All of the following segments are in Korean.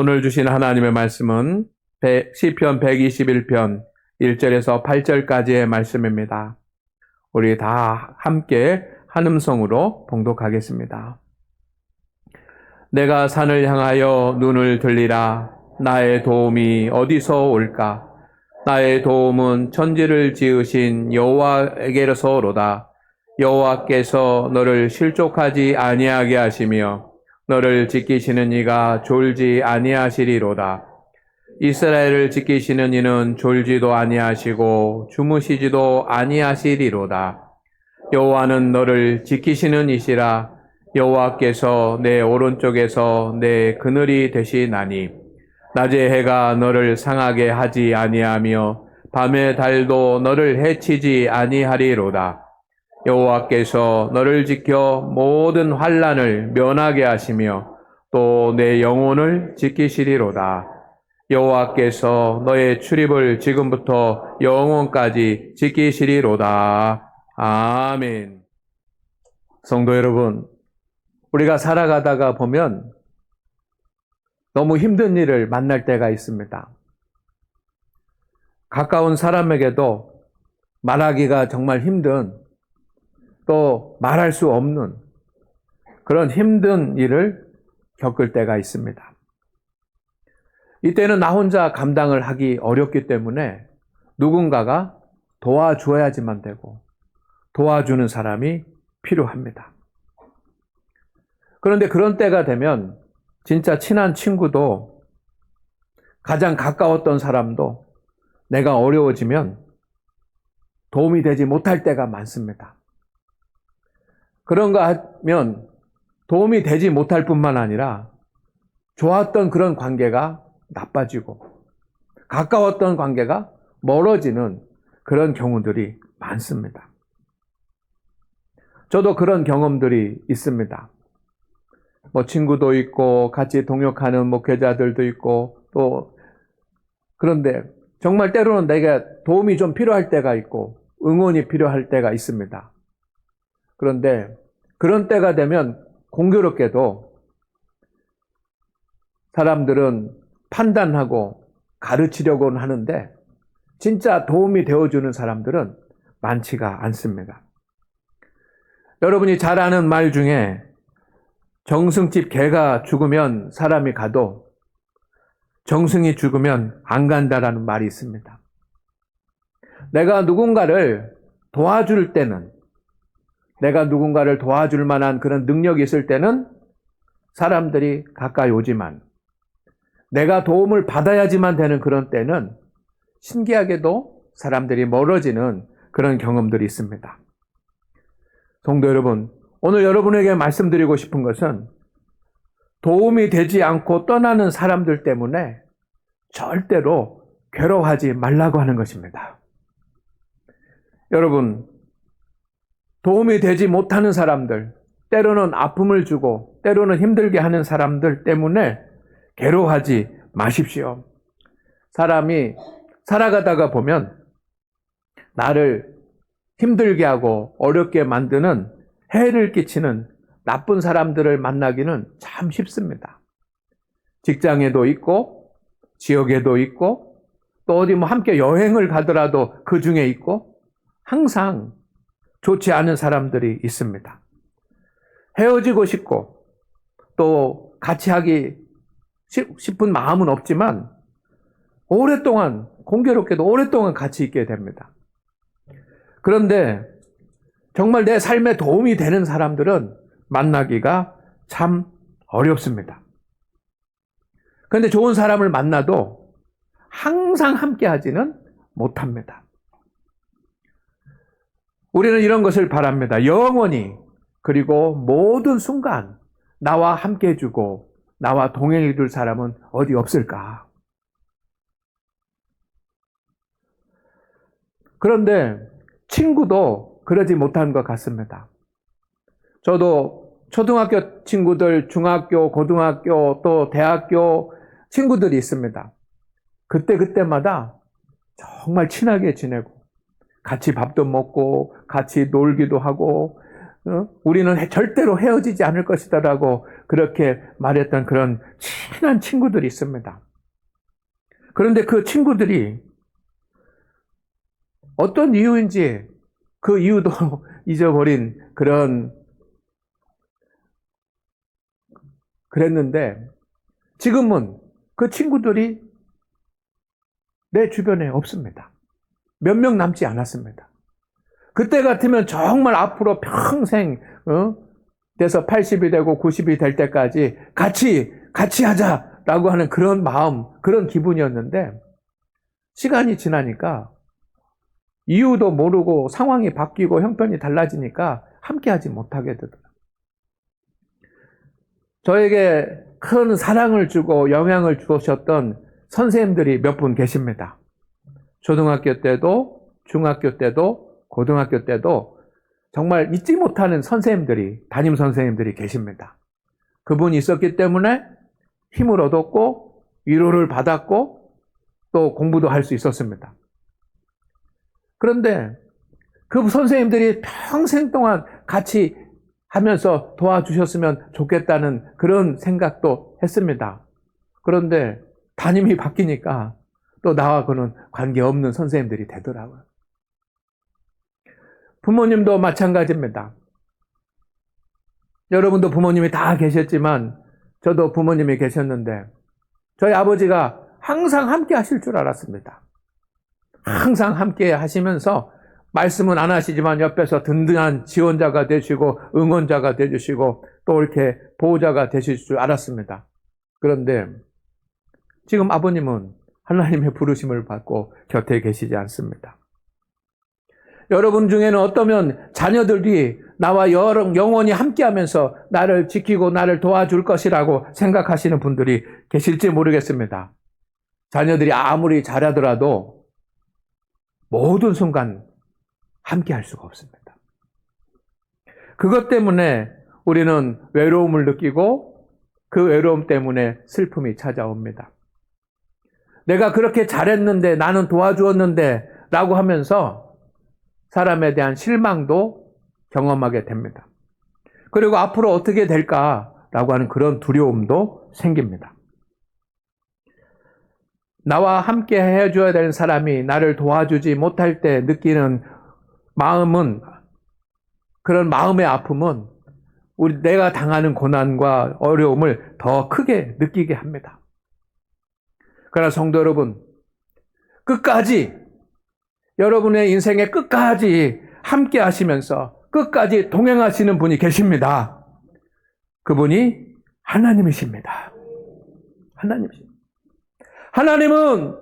오늘 주신 하나님의 말씀은 시편 121편 1절에서 8절까지의 말씀입니다. 우리 다 함께 한음성으로 봉독하겠습니다. 내가 산을 향하여 눈을 들리라. 나의 도움이 어디서 올까? 나의 도움은 천지를 지으신 여호와에게로서로다. 여호와께서 너를 실족하지 아니하게 하시며 너를 지키시는 이가 졸지 아니하시리로다. 이스라엘을 지키시는 이는 졸지도 아니하시고 주무시지도 아니하시리로다. 여호와는 너를 지키시는 이시라. 여호와께서 내 오른쪽에서 내 그늘이 되시나니 낮에 해가 너를 상하게 하지 아니하며 밤에 달도 너를 해치지 아니하리로다. 여호와께서 너를 지켜 모든 환난을 면하게 하시며 또 내 영혼을 지키시리로다. 여호와께서 너의 출입을 지금부터 영원까지 지키시리로다. 아멘. 성도 여러분, 우리가 살아가다가 보면 너무 힘든 일을 만날 때가 있습니다. 가까운 사람에게도 말하기가 정말 힘든, 또 말할 수 없는 그런 힘든 일을 겪을 때가 있습니다. 이때는 나 혼자 감당을 하기 어렵기 때문에 누군가가 도와줘야지만 되고 도와주는 사람이 필요합니다. 그런데 그런 때가 되면 진짜 친한 친구도, 가장 가까웠던 사람도 내가 어려워지면 도움이 되지 못할 때가 많습니다. 그런가 하면 도움이 되지 못할 뿐만 아니라 좋았던 그런 관계가 나빠지고 가까웠던 관계가 멀어지는 그런 경우들이 많습니다. 저도 그런 경험들이 있습니다. 친구도 있고 같이 동역하는 목회자들도 있고, 또 그런데 정말 때로는 내가 도움이 좀 필요할 때가 있고 응원이 필요할 때가 있습니다. 그런데 그런 때가 되면 공교롭게도 사람들은 판단하고 가르치려고는 하는데 진짜 도움이 되어주는 사람들은 많지가 않습니다. 여러분이 잘 아는 말 중에 정승집 개가 죽으면 사람이 가도 정승이 죽으면 안 간다라는 말이 있습니다. 내가 누군가를 도와줄 때는, 내가 누군가를 도와줄 만한 그런 능력이 있을 때는 사람들이 가까이 오지만, 내가 도움을 받아야지만 되는 그런 때는 신기하게도 사람들이 멀어지는 그런 경험들이 있습니다. 성도 여러분, 오늘 여러분에게 말씀드리고 싶은 것은 도움이 되지 않고 떠나는 사람들 때문에 절대로 괴로워하지 말라고 하는 것입니다. 여러분, 도움이 되지 못하는 사람들, 때로는 아픔을 주고 때로는 힘들게 하는 사람들 때문에 괴로워하지 마십시오. 사람이 살아가다가 보면 나를 힘들게 하고 어렵게 만드는, 해를 끼치는 나쁜 사람들을 만나기는 참 쉽습니다. 직장에도 있고 지역에도 있고 또 어디 함께 여행을 가더라도 그 중에 있고, 항상 좋지 않은 사람들이 있습니다. 헤어지고 싶고 또 같이 하기 싶은 마음은 없지만 오랫동안, 공교롭게도 오랫동안 같이 있게 됩니다. 그런데 정말 내 삶에 도움이 되는 사람들은 만나기가 참 어렵습니다. 그런데 좋은 사람을 만나도 항상 함께 하지는 못합니다. 우리는 이런 것을 바랍니다. 영원히, 그리고 모든 순간 나와 함께 해주고 나와 동행해 줄 사람은 어디 없을까? 그런데 친구도 그러지 못한 것 같습니다. 저도 초등학교 친구들, 중학교, 고등학교, 또 대학교 친구들이 있습니다. 그때마다 정말 친하게 지내고 같이 밥도 먹고 같이 놀기도 하고 우리는 절대로 헤어지지 않을 것이다라고 그렇게 말했던 그런 친한 친구들이 있습니다. 그런데 그 친구들이 어떤 이유인지 그 이유도 잊어버린 그랬는데 지금은 그 친구들이 내 주변에 없습니다. 몇 명 남지 않았습니다. 그때 같으면 정말 앞으로 평생 돼서 80이 되고 90이 될 때까지 같이 하자라고 하는 그런 마음, 그런 기분이었는데 시간이 지나니까 이유도 모르고 상황이 바뀌고 형편이 달라지니까 함께하지 못하게 되더라고요. 저에게 큰 사랑을 주고 영향을 주셨던 선생님들이 몇 분 계십니다. 초등학교 때도, 중학교 때도, 고등학교 때도 정말 잊지 못하는 선생님들이, 담임 선생님들이 계십니다. 그분이 있었기 때문에 힘을 얻었고 위로를 받았고 또 공부도 할 수 있었습니다. 그런데 그 선생님들이 평생 동안 같이 하면서 도와주셨으면 좋겠다는 그런 생각도 했습니다. 그런데 담임이 바뀌니까 또 나와 그는 관계없는 선생님들이 되더라고요. 부모님도 마찬가지입니다. 여러분도 부모님이 다 계셨지만 저도 부모님이 계셨는데 저희 아버지가 항상 함께 하실 줄 알았습니다. 항상 함께 하시면서 말씀은 안 하시지만 옆에서 든든한 지원자가 되시고 응원자가 되주시고 또 이렇게 보호자가 되실 줄 알았습니다. 그런데 지금 아버님은 하나님의 부르심을 받고 곁에 계시지 않습니다. 여러분 중에는 어떠면 자녀들이 나와 영원히 함께하면서 나를 지키고 나를 도와줄 것이라고 생각하시는 분들이 계실지 모르겠습니다. 자녀들이 아무리 잘하더라도 모든 순간 함께할 수가 없습니다. 그것 때문에 우리는 외로움을 느끼고 그 외로움 때문에 슬픔이 찾아옵니다. 내가 그렇게 잘했는데 나는 도와주었는데 라고 하면서 사람에 대한 실망도 경험하게 됩니다. 그리고 앞으로 어떻게 될까라고 하는 그런 두려움도 생깁니다. 나와 함께 해줘야 되는 사람이 나를 도와주지 못할 때 느끼는 마음은, 그런 마음의 아픔은 내가 당하는 고난과 어려움을 더 크게 느끼게 합니다. 그러나 성도 여러분, 끝까지 여러분의 인생의 끝까지 함께 하시면서 끝까지 동행하시는 분이 계십니다. 그분이 하나님이십니다. 하나님이십니다. 하나님은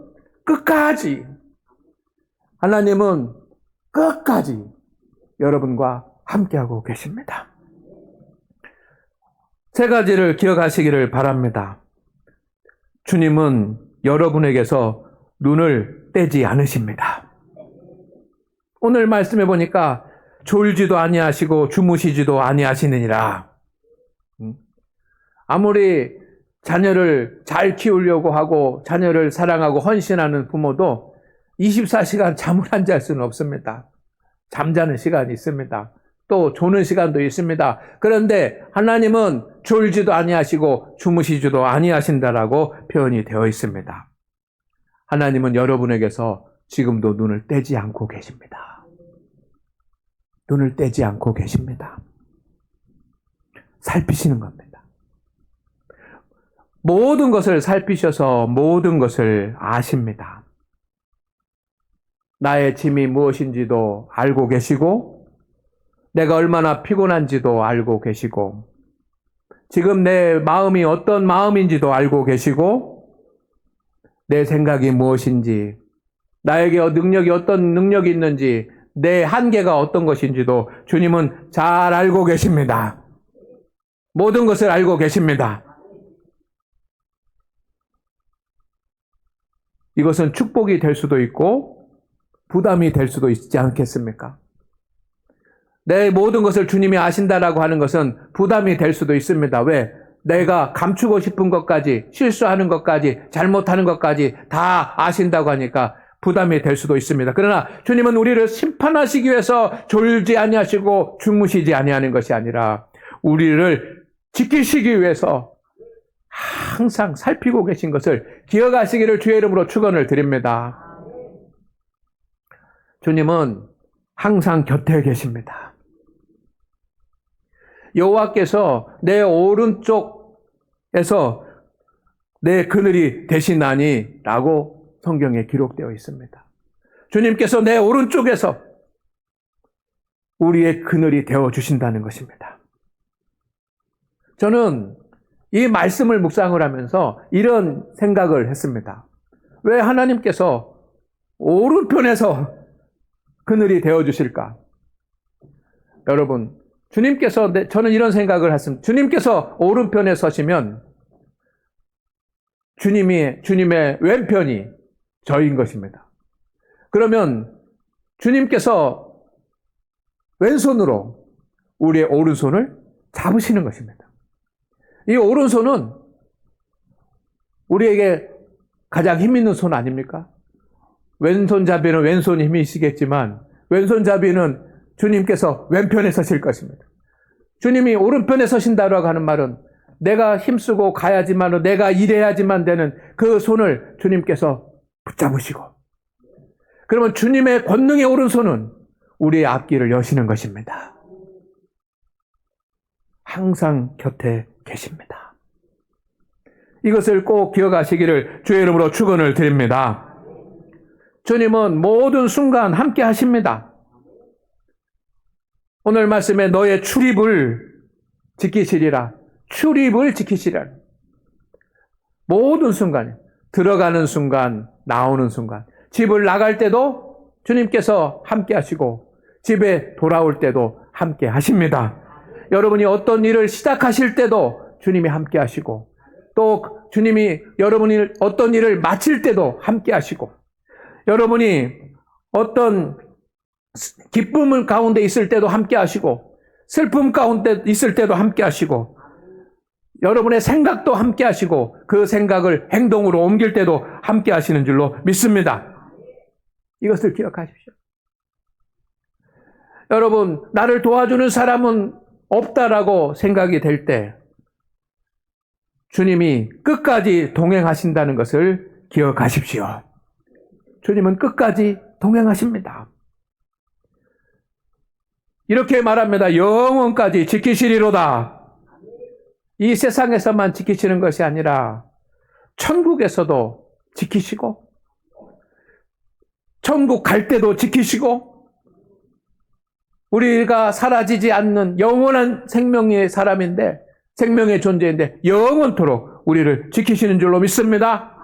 끝까지 여러분과 함께하고 계십니다. 세 가지를 기억하시기를 바랍니다. 주님은 여러분에게서 눈을 떼지 않으십니다. 오늘 말씀해 보니까 졸지도 아니하시고 주무시지도 아니하시느니라. 아무리 자녀를 잘 키우려고 하고 자녀를 사랑하고 헌신하는 부모도 24시간 잠을 안 잘 수는 없습니다. 잠자는 시간이 있습니다. 또 조는 시간도 있습니다. 그런데 하나님은 졸지도 아니하시고 주무시지도 아니하신다라고 표현이 되어 있습니다. 하나님은 여러분에게서 지금도 눈을 떼지 않고 계십니다. 눈을 떼지 않고 계십니다. 살피시는 겁니다. 모든 것을 살피셔서 모든 것을 아십니다. 나의 짐이 무엇인지도 알고 계시고 내가 얼마나 피곤한지도 알고 계시고 지금 내 마음이 어떤 마음인지도 알고 계시고 내 생각이 무엇인지 나에게 능력이 어떤 능력이 있는지 내 한계가 어떤 것인지도 주님은 잘 알고 계십니다. 모든 것을 알고 계십니다. 이것은 축복이 될 수도 있고 부담이 될 수도 있지 않겠습니까? 내 모든 것을 주님이 아신다라고 하는 것은 부담이 될 수도 있습니다. 왜? 내가 감추고 싶은 것까지, 실수하는 것까지, 잘못하는 것까지 다 아신다고 하니까 부담이 될 수도 있습니다. 그러나 주님은 우리를 심판하시기 위해서 졸지 아니하시고 주무시지 아니하는 것이 아니라 우리를 지키시기 위해서 항상 살피고 계신 것을 기억하시기를 주의 이름으로 축원을 드립니다. 주님은 항상 곁에 계십니다. 여호와께서 내 오른쪽에서 내 그늘이 되시나니 라고 성경에 기록되어 있습니다. 주님께서 내 오른쪽에서 우리의 그늘이 되어 주신다는 것입니다. 저는 이 말씀을 묵상을 하면서 이런 생각을 했습니다. 왜 하나님께서 오른편에서 그늘이 되어 주실까? 여러분, 저는 이런 생각을 했습니다. 주님께서 오른편에 서시면 주님의 왼편이 저인 것입니다. 그러면 주님께서 왼손으로 우리의 오른손을 잡으시는 것입니다. 이 오른손은 우리에게 가장 힘 있는 손 아닙니까? 왼손잡이는 왼손이 힘이 있겠지만 왼손잡이는 주님께서 왼편에 서실 것입니다. 주님이 오른편에 서신다라고 하는 말은 내가 힘쓰고 가야지만, 내가 일해야지만 되는 그 손을 주님께서 붙잡으시고, 그러면 주님의 권능의 오른손은 우리의 앞길을 여시는 것입니다. 항상 곁에 계십니다. 이것을 꼭 기억하시기를 주의 이름으로 축원을 드립니다. 주님은 모든 순간 함께 하십니다. 오늘 말씀에 너의 출입을 지키시리라. 출입을 지키시리라. 모든 순간에 들어가는 순간, 나오는 순간, 집을 나갈 때도 주님께서 함께 하시고 집에 돌아올 때도 함께 하십니다. 여러분이 어떤 일을 시작하실 때도 주님이 함께 하시고, 또 주님이 여러분이 어떤 일을 마칠 때도 함께 하시고, 여러분이 어떤 기쁨 가운데 있을 때도 함께 하시고, 슬픔 가운데 있을 때도 함께 하시고, 여러분의 생각도 함께 하시고, 그 생각을 행동으로 옮길 때도 함께 하시는 줄로 믿습니다. 이것을 기억하십시오. 여러분, 나를 도와주는 사람은 없다라고 생각이 될 때 주님이 끝까지 동행하신다는 것을 기억하십시오. 주님은 끝까지 동행하십니다. 이렇게 말합니다. 영원까지 지키시리로다. 이 세상에서만 지키시는 것이 아니라 천국에서도 지키시고, 천국 갈 때도 지키시고, 우리가 사라지지 않는 영원한 생명의 사람인데, 생명의 존재인데 영원토록 우리를 지키시는 줄로 믿습니다.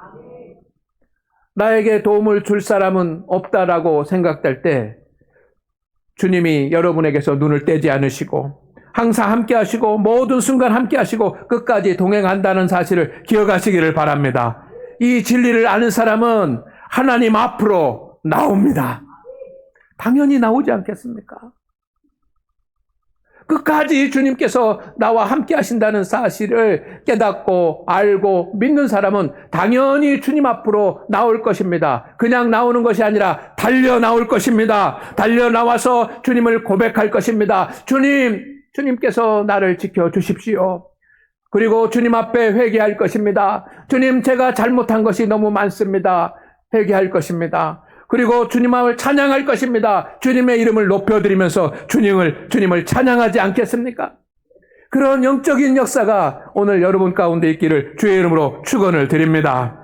나에게 도움을 줄 사람은 없다라고 생각될 때 주님이 여러분에게서 눈을 떼지 않으시고 항상 함께 하시고 모든 순간 함께 하시고 끝까지 동행한다는 사실을 기억하시기를 바랍니다. 이 진리를 아는 사람은 하나님 앞으로 나옵니다. 당연히 나오지 않겠습니까? 끝까지 주님께서 나와 함께 하신다는 사실을 깨닫고 알고 믿는 사람은 당연히 주님 앞으로 나올 것입니다. 그냥 나오는 것이 아니라 달려 나올 것입니다. 달려 나와서 주님을 고백할 것입니다. 주님께서 나를 지켜주십시오. 그리고 주님 앞에 회개할 것입니다. 주님, 제가 잘못한 것이 너무 많습니다. 회개할 것입니다. 그리고 주님을 찬양할 것입니다. 주님의 이름을 높여드리면서 주님을 찬양하지 않겠습니까? 그런 영적인 역사가 오늘 여러분 가운데 있기를 주의 이름으로 축원을 드립니다.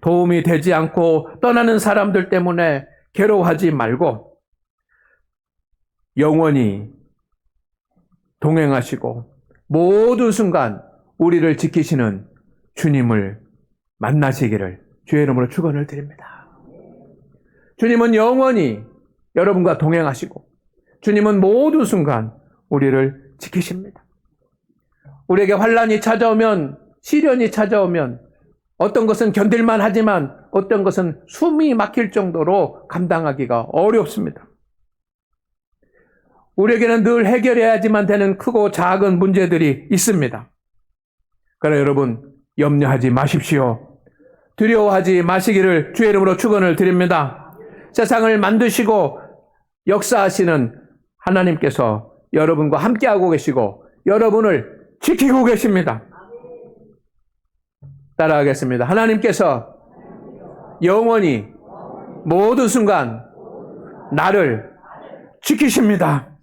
도움이 되지 않고 떠나는 사람들 때문에 괴로워하지 말고 영원히 동행하시고 모든 순간 우리를 지키시는 주님을 만나시기를 주의 이름으로 축원을 드립니다. 주님은 영원히 여러분과 동행하시고 주님은 모든 순간 우리를 지키십니다. 우리에게 환난이 찾아오면, 시련이 찾아오면 어떤 것은 견딜만 하지만 어떤 것은 숨이 막힐 정도로 감당하기가 어렵습니다. 우리에게는 늘 해결해야지만 되는 크고 작은 문제들이 있습니다. 그러나 여러분, 염려하지 마십시오. 두려워하지 마시기를 주의 이름으로 축원을 드립니다. 세상을 만드시고 역사하시는 하나님께서 여러분과 함께하고 계시고 여러분을 지키고 계십니다. 따라하겠습니다. 하나님께서 영원히 모든 순간 나를 지키십니다.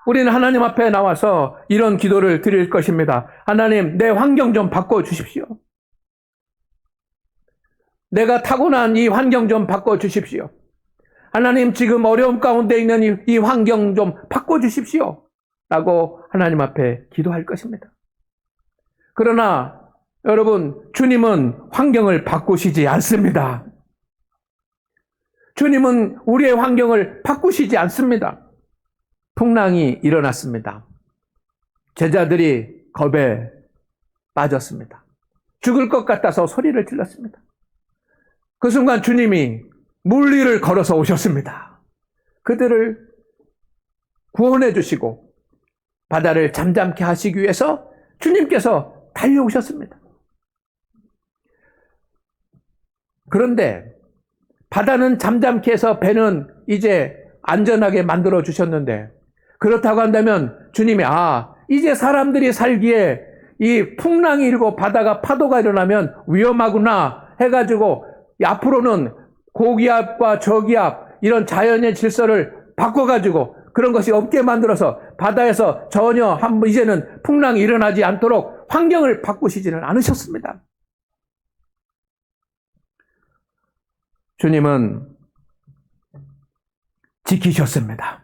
우리는 하나님 앞에 나와서 이런 기도를 드릴 것입니다. 하나님, 내 환경 좀 바꿔주십시오. 내가 타고난 이 환경 좀 바꿔주십시오. 하나님, 지금 어려움 가운데 있는 이 환경 좀 바꿔주십시오. 라고 하나님 앞에 기도할 것입니다. 그러나 여러분, 주님은 환경을 바꾸시지 않습니다. 주님은 우리의 환경을 바꾸시지 않습니다. 풍랑이 일어났습니다. 제자들이 겁에 빠졌습니다. 죽을 것 같아서 소리를 질렀습니다. 그 순간 주님이 물 위를 걸어서 오셨습니다. 그들을 구원해 주시고 바다를 잠잠케 하시기 위해서 주님께서 달려오셨습니다. 그런데 바다는 잠잠케 해서 배는 이제 안전하게 만들어 주셨는데, 그렇다고 한다면 주님이 이제 사람들이 살기에 이 풍랑이 일고 바다가 파도가 일어나면 위험하구나 해가지고 앞으로는 고기압과 저기압 이런 자연의 질서를 바꿔가지고 그런 것이 없게 만들어서 바다에서 전혀 이제는 풍랑이 일어나지 않도록 환경을 바꾸시지는 않으셨습니다. 주님은 지키셨습니다.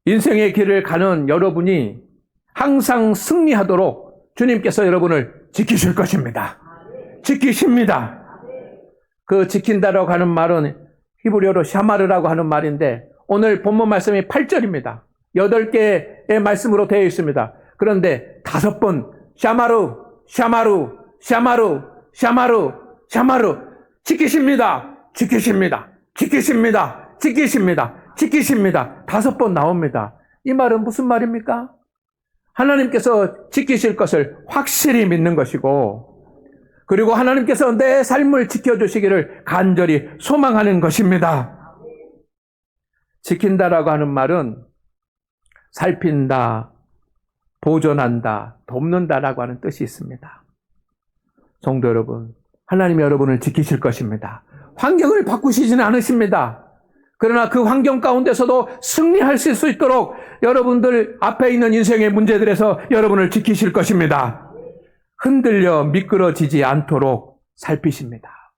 인생의 길을 가는 여러분이 항상 승리하도록 주님께서 여러분을 지키실 것입니다. 지키십니다. 그 지킨다라고 하는 말은 히브리어로 샤마르라고 하는 말인데 오늘 본문 말씀이 8절입니다. 8개의 말씀으로 되어 있습니다. 그런데 5번 샤마루, 샤마루, 샤마루, 샤마루, 샤마루 지키십니다. 지키십니다. 지키십니다. 지키십니다. 지키십니다. 5번 나옵니다. 이 말은 무슨 말입니까? 하나님께서 지키실 것을 확실히 믿는 것이고, 그리고 하나님께서 내 삶을 지켜주시기를 간절히 소망하는 것입니다. 지킨다라고 하는 말은 살핀다, 보존한다, 돕는다라고 하는 뜻이 있습니다. 성도 여러분, 하나님이 여러분을 지키실 것입니다. 환경을 바꾸시지는 않으십니다. 그러나 그 환경 가운데서도 승리하실 수 있도록 여러분들 앞에 있는 인생의 문제들에서 여러분을 지키실 것입니다. 흔들려 미끄러지지 않도록 살피십니다.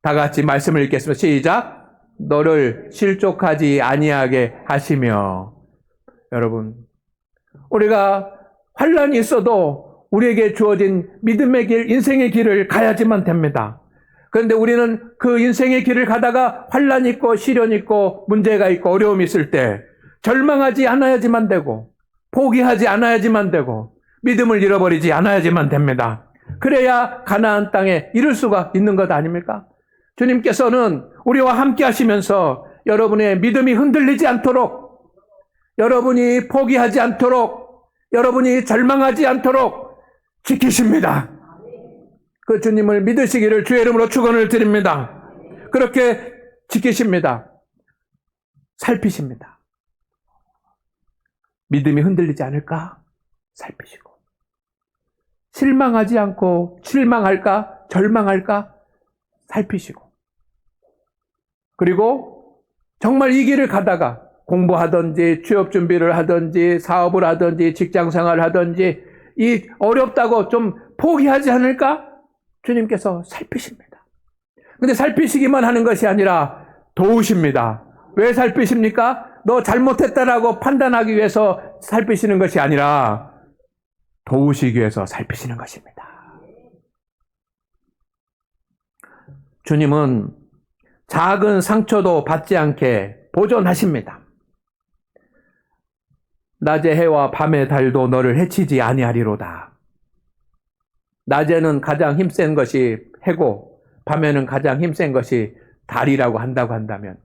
다 같이 말씀을 읽겠습니다. 시작. 너를 실족하지 아니하게 하시며. 여러분, 우리가 환난이 있어도 우리에게 주어진 믿음의 길, 인생의 길을 가야지만 됩니다. 그런데 우리는 그 인생의 길을 가다가 환난이 있고 시련이 있고 문제가 있고 어려움이 있을 때 절망하지 않아야지만 되고 포기하지 않아야지만 되고 믿음을 잃어버리지 않아야지만 됩니다. 그래야 가나안 땅에 이룰 수가 있는 것 아닙니까? 주님께서는 우리와 함께 하시면서 여러분의 믿음이 흔들리지 않도록, 여러분이 포기하지 않도록, 여러분이 절망하지 않도록 지키십니다. 그 주님을 믿으시기를 주의 이름으로 축원을 드립니다. 그렇게 지키십니다. 살피십니다. 믿음이 흔들리지 않을까? 살피시고. 실망하지 않고 실망할까? 절망할까? 살피시고. 그리고 정말 이 길을 가다가 공부하든지 취업 준비를 하든지 사업을 하든지 직장 생활을 하든지 이 어렵다고 좀 포기하지 않을까? 주님께서 살피십니다. 근데 살피시기만 하는 것이 아니라 도우십니다. 왜 살피십니까? 너 잘못했다라고 판단하기 위해서 살피시는 것이 아니라 도우시기 위해서 살피시는 것입니다. 주님은 작은 상처도 받지 않게 보존하십니다. 낮의 해와 밤의 달도 너를 해치지 아니하리로다. 낮에는 가장 힘센 것이 해고, 밤에는 가장 힘센 것이 달이라고 한다고 한다면,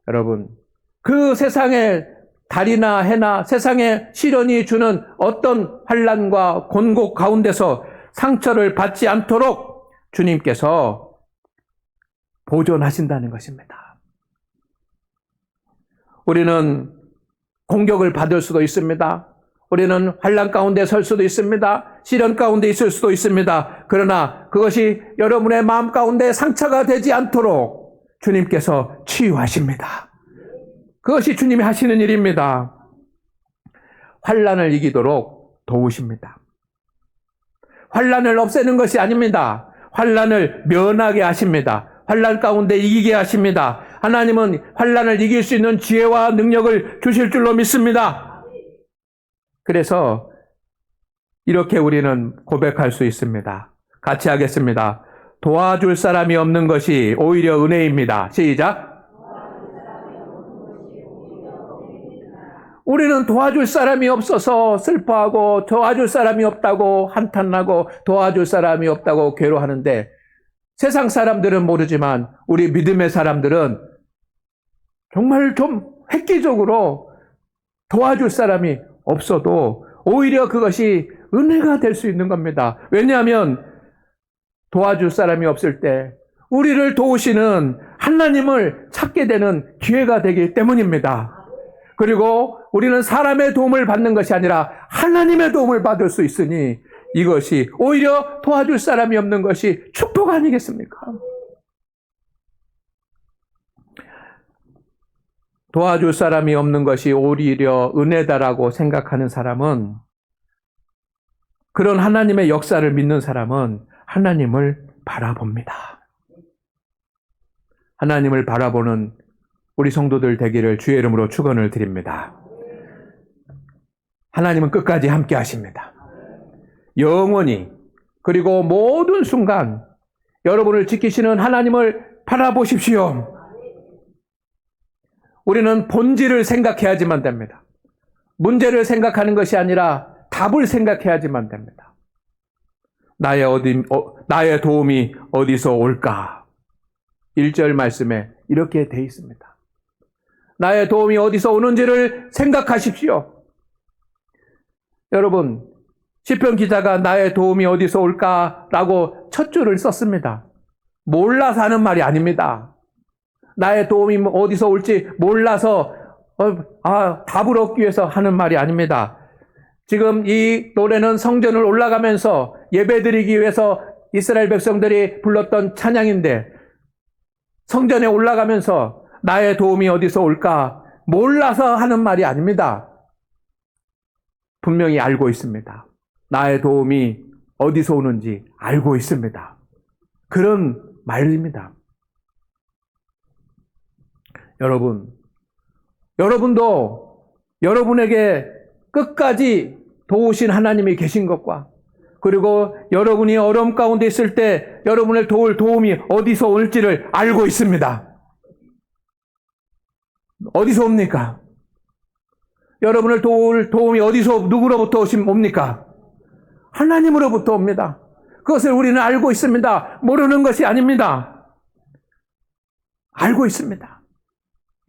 여러분, 그 세상에 달이나 해나 세상에 시련이 주는 어떤 환난과 곤곡 가운데서 상처를 받지 않도록 주님께서 보존하신다는 것입니다. 우리는 공격을 받을 수도 있습니다. 우리는 환난 가운데 설 수도 있습니다. 시련 가운데 있을 수도 있습니다. 그러나 그것이 여러분의 마음 가운데 상처가 되지 않도록 주님께서 치유하십니다. 그것이 주님이 하시는 일입니다. 환난을 이기도록 도우십니다. 환난을 없애는 것이 아닙니다. 환난을 면하게 하십니다. 환난 가운데 이기게 하십니다. 하나님은 환난을 이길 수 있는 지혜와 능력을 주실 줄로 믿습니다. 그래서 이렇게 우리는 고백할 수 있습니다. 같이 하겠습니다. 도와줄 사람이 없는 것이 오히려 은혜입니다. 시작. 우리는 도와줄 사람이 없어서 슬퍼하고 도와줄 사람이 없다고 한탄하고 도와줄 사람이 없다고 괴로워하는데 세상 사람들은 모르지만 우리 믿음의 사람들은 정말 좀 획기적으로 도와줄 사람이 없어도 오히려 그것이 은혜가 될 수 있는 겁니다. 왜냐하면 도와줄 사람이 없을 때 우리를 도우시는 하나님을 찾게 되는 기회가 되기 때문입니다. 그리고 우리는 사람의 도움을 받는 것이 아니라 하나님의 도움을 받을 수 있으니 이것이 오히려 도와줄 사람이 없는 것이 축복 아니겠습니까? 도와줄 사람이 없는 것이 오히려 은혜다라고 생각하는 사람은, 그런 하나님의 역사를 믿는 사람은 하나님을 바라봅니다. 하나님을 바라보는 우리 성도들 되기를 주의 이름으로 축원을 드립니다. 하나님은 끝까지 함께 하십니다. 영원히, 그리고 모든 순간 여러분을 지키시는 하나님을 바라보십시오. 우리는 본질을 생각해야지만 됩니다. 문제를 생각하는 것이 아니라 답을 생각해야지만 됩니다. 나의 도움이 어디서 올까? 1절 말씀에 이렇게 돼 있습니다. 나의 도움이 어디서 오는지를 생각하십시오. 여러분, 시편 기자가 나의 도움이 어디서 올까라고 첫 줄을 썼습니다. 몰라서 하는 말이 아닙니다. 나의 도움이 어디서 올지 몰라서 답을 얻기 위해서 하는 말이 아닙니다. 지금 이 노래는 성전을 올라가면서 예배드리기 위해서 이스라엘 백성들이 불렀던 찬양인데, 성전에 올라가면서 나의 도움이 어디서 올까 몰라서 하는 말이 아닙니다. 분명히 알고 있습니다. 나의 도움이 어디서 오는지 알고 있습니다. 그런 말입니다. 여러분도 여러분에게 끝까지 도우신 하나님이 계신 것과, 그리고 여러분이 어려움 가운데 있을 때 여러분을 도울 도움이 어디서 올지를 알고 있습니다. 어디서 옵니까? 여러분을 도울 도움이 어디서, 누구로부터 옵니까? 하나님으로부터 옵니다. 그것을 우리는 알고 있습니다. 모르는 것이 아닙니다. 알고 있습니다.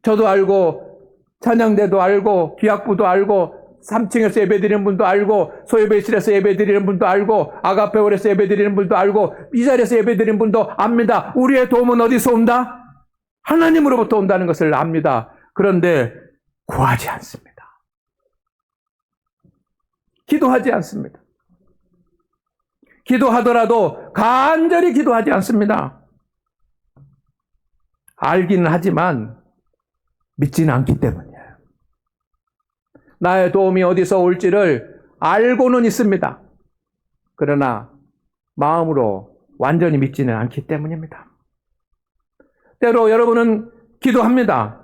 저도 알고, 찬양대도 알고, 기악부도 알고, 3층에서 예배드리는 분도 알고, 소예배실에서 예배드리는 분도 알고, 아가페홀에서 예배드리는 분도 알고, 이 자리에서 예배드리는 분도 압니다. 우리의 도움은 어디서 온다? 하나님으로부터 온다는 것을 압니다. 그런데 구하지 않습니다. 기도하지 않습니다. 기도하더라도 간절히 기도하지 않습니다. 알기는 하지만 믿지는 않기 때문이에요. 나의 도움이 어디서 올지를 알고는 있습니다. 그러나 마음으로 완전히 믿지는 않기 때문입니다. 때로 여러분은 기도합니다.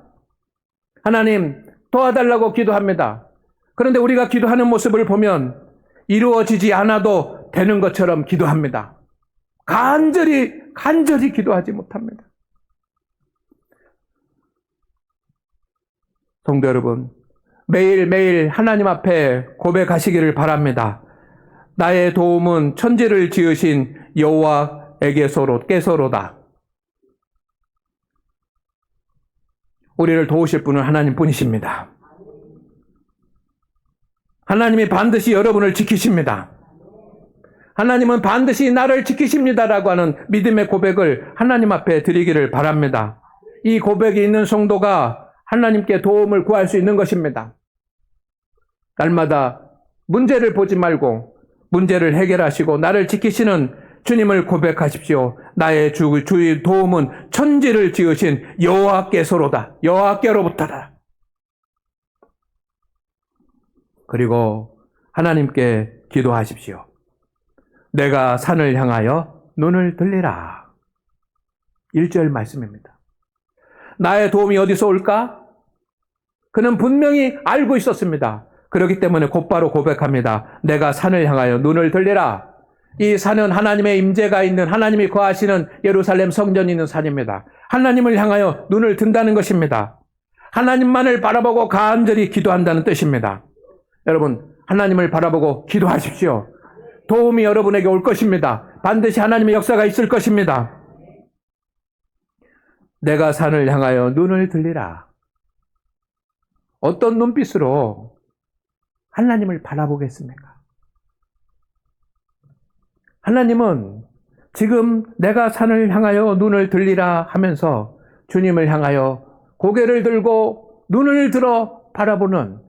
하나님 도와달라고 기도합니다. 그런데 우리가 기도하는 모습을 보면 이루어지지 않아도 되는 것처럼 기도합니다. 간절히 기도하지 못합니다. 성도 여러분, 매일매일 하나님 앞에 고백하시기를 바랍니다. 나의 도움은 천지를 지으신 여호와에게서로다. 우리를 도우실 분은 하나님뿐이십니다. 하나님이 반드시 여러분을 지키십니다. 하나님은 반드시 나를 지키십니다라고 하는 믿음의 고백을 하나님 앞에 드리기를 바랍니다. 이 고백이 있는 성도가 하나님께 도움을 구할 수 있는 것입니다. 날마다 문제를 보지 말고 문제를 해결하시고 나를 지키시는 주님을 고백하십시오. 나의 주의 도움은 천지를 지으신 여호와께서로다. 여호와께로부터다. 그리고 하나님께 기도하십시오. 내가 산을 향하여 눈을 들리라. 1절 말씀입니다. 나의 도움이 어디서 올까? 그는 분명히 알고 있었습니다. 그렇기 때문에 곧바로 고백합니다. 내가 산을 향하여 눈을 들리라. 이 산은 하나님의 임재가 있는, 하나님이 거하시는 예루살렘 성전이 있는 산입니다. 하나님을 향하여 눈을 든다는 것입니다. 하나님만을 바라보고 간절히 기도한다는 뜻입니다. 여러분, 하나님을 바라보고 기도하십시오. 도움이 여러분에게 올 것입니다. 반드시 하나님의 역사가 있을 것입니다. 내가 산을 향하여 눈을 들리라. 어떤 눈빛으로 하나님을 바라보겠습니까? 하나님은 지금 내가 산을 향하여 눈을 들리라 하면서 주님을 향하여 고개를 들고 눈을 들어 바라보는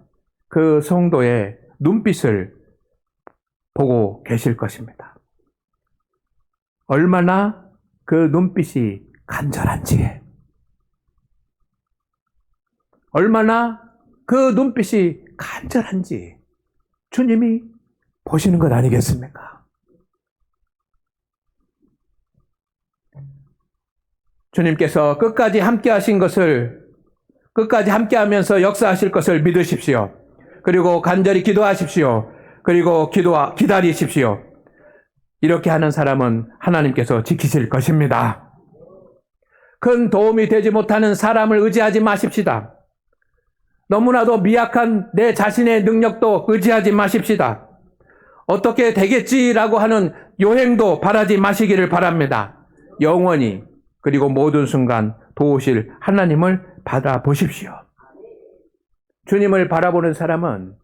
그 성도의 눈빛을 보고 계실 것입니다. 얼마나 그 눈빛이 간절한지, 얼마나 그 눈빛이 간절한지 주님이 보시는 것 아니겠습니까? 주님께서 끝까지 함께 하신 것을, 끝까지 함께 하면서 역사하실 것을 믿으십시오. 그리고 간절히 기도하십시오. 그리고 기다리십시오. 이렇게 하는 사람은 하나님께서 지키실 것입니다. 큰 도움이 되지 못하는 사람을 의지하지 마십시다. 너무나도 미약한 내 자신의 능력도 의지하지 마십시다. 어떻게 되겠지라고 하는 요행도 바라지 마시기를 바랍니다. 영원히 그리고 모든 순간 도우실 하나님을 바라보십시오. 주님을 바라보는 사람은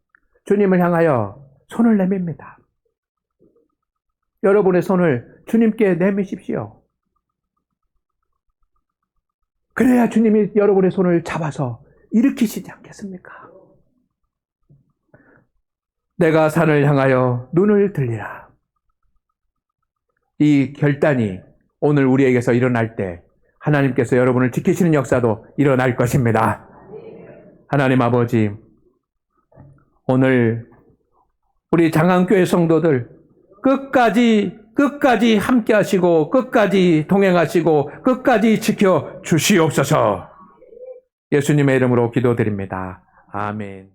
주님을 향하여 손을 내밉니다. 여러분의 손을 주님께 내미십시오. 그래야 주님이 여러분의 손을 잡아서 일으키시지 않겠습니까? 내가 산을 향하여 눈을 들리라. 이 결단이 오늘 우리에게서 일어날 때 하나님께서 여러분을 지키시는 역사도 일어날 것입니다. 하나님 아버지, 오늘 우리 장안교회 성도들 끝까지 함께 하시고 끝까지 동행하시고 끝까지 지켜 주시옵소서. 예수님의 이름으로 기도드립니다. 아멘.